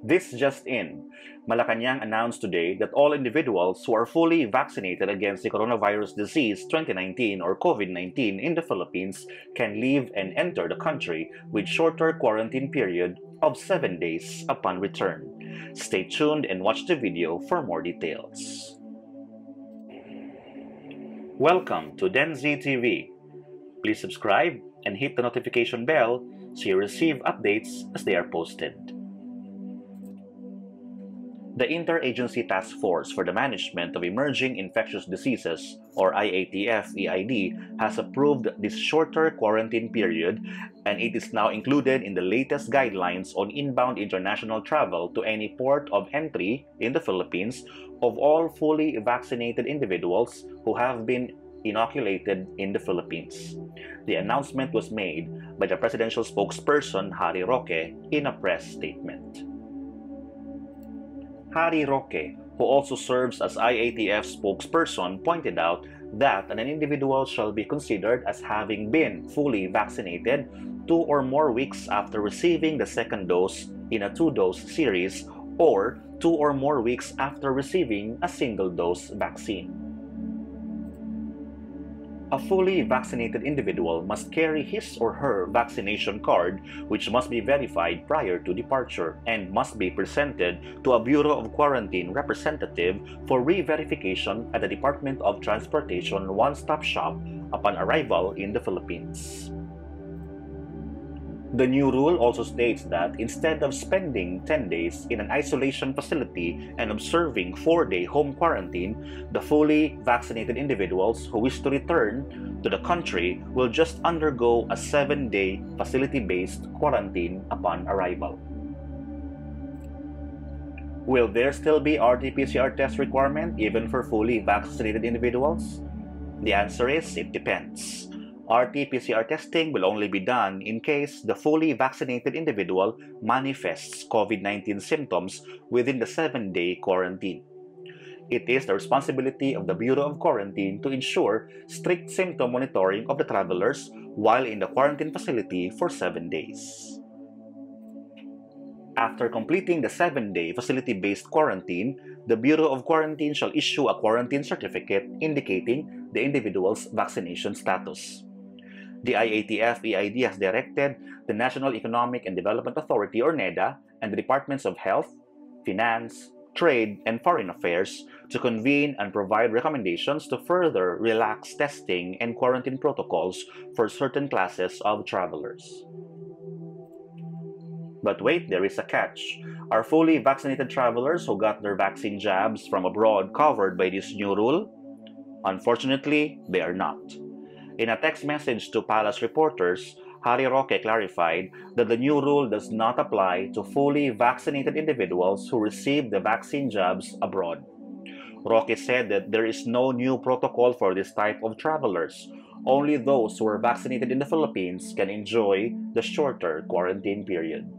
This just in. Malacañang announced today that all individuals who are fully vaccinated against the coronavirus disease 2019 or COVID-19 in the Philippines can leave and enter the country with shorter quarantine period of 7 days upon return. Stay tuned and watch the video for more details. Welcome to DenZ TV. Please subscribe and hit the notification bell so you receive updates as they are posted. The Interagency Task Force for the Management of Emerging Infectious Diseases, or IATF-EID, has approved this shorter quarantine period, and it is now included in the latest guidelines on inbound international travel to any port of entry in the Philippines of all fully vaccinated individuals who have been inoculated in the Philippines. The announcement was made by the presidential spokesperson Harry Roque in a press statement. Harry Roque, who also serves as IATF spokesperson, pointed out that an individual shall be considered as having been fully vaccinated 2 or more weeks after receiving the second dose in a 2-dose series or 2 or more weeks after receiving a single-dose vaccine. A fully vaccinated individual must carry his or her vaccination card, which must be verified prior to departure and must be presented to a Bureau of Quarantine representative for re-verification at the Department of Transportation one-stop shop upon arrival in the Philippines. The new rule also states that instead of spending 10 days in an isolation facility and observing 4-day home quarantine, the fully vaccinated individuals who wish to return to the country will just undergo a 7-day facility-based quarantine upon arrival. Will there still be RT-PCR test requirement even for fully vaccinated individuals? The answer is it depends. RT-PCR testing will only be done in case the fully vaccinated individual manifests COVID-19 symptoms within the 7-day quarantine. It is the responsibility of the Bureau of Quarantine to ensure strict symptom monitoring of the travelers while in the quarantine facility for 7 days. After completing the 7-day facility-based quarantine, the Bureau of Quarantine shall issue a quarantine certificate indicating the individual's vaccination status. The IATF-EID has directed the National Economic and Development Authority or NEDA and the Departments of Health, Finance, Trade, and Foreign Affairs to convene and provide recommendations to further relax testing and quarantine protocols for certain classes of travelers. But wait, there is a catch. Are fully vaccinated travelers who got their vaccine jabs from abroad covered by this new rule? Unfortunately, they are not. In a text message to Palace reporters, Harry Roque clarified that the new rule does not apply to fully vaccinated individuals who received the vaccine jabs abroad. Roque said that there is no new protocol for this type of travelers. Only those who are vaccinated in the Philippines can enjoy the shorter quarantine period.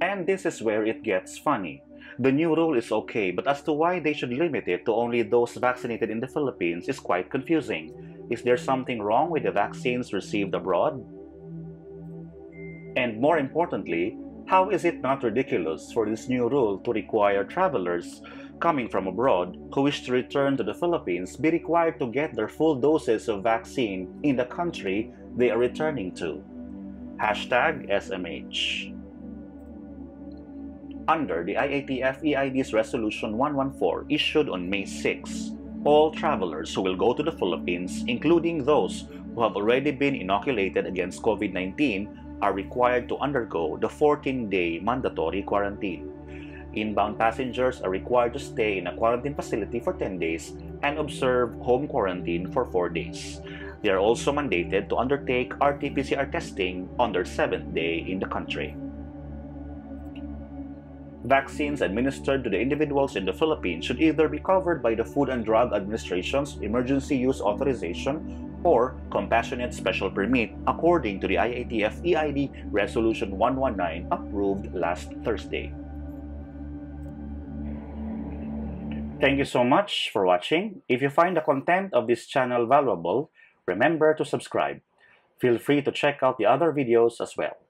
And this is where it gets funny. The new rule is okay, but as to why they should limit it to only those vaccinated in the Philippines is quite confusing. Is there something wrong with the vaccines received abroad? And more importantly, how is it not ridiculous for this new rule to require travelers coming from abroad who wish to return to the Philippines be required to get their full doses of vaccine in the country they are returning to? #SMH. Under the IATF-EID's Resolution 114 issued on May 6, all travelers who will go to the Philippines, including those who have already been inoculated against COVID-19, are required to undergo the 14-day mandatory quarantine. Inbound passengers are required to stay in a quarantine facility for 10 days and observe home quarantine for 4 days. They are also mandated to undertake RT-PCR testing on their 7th day in the country. Vaccines administered to the individuals in the Philippines should either be covered by the Food and Drug Administration's Emergency Use Authorization or Compassionate Special Permit according to the IATF-EID Resolution 119 approved last Thursday. Thank you so much for watching. If you find the content of this channel valuable, remember to subscribe. Feel free to check out the other videos as well.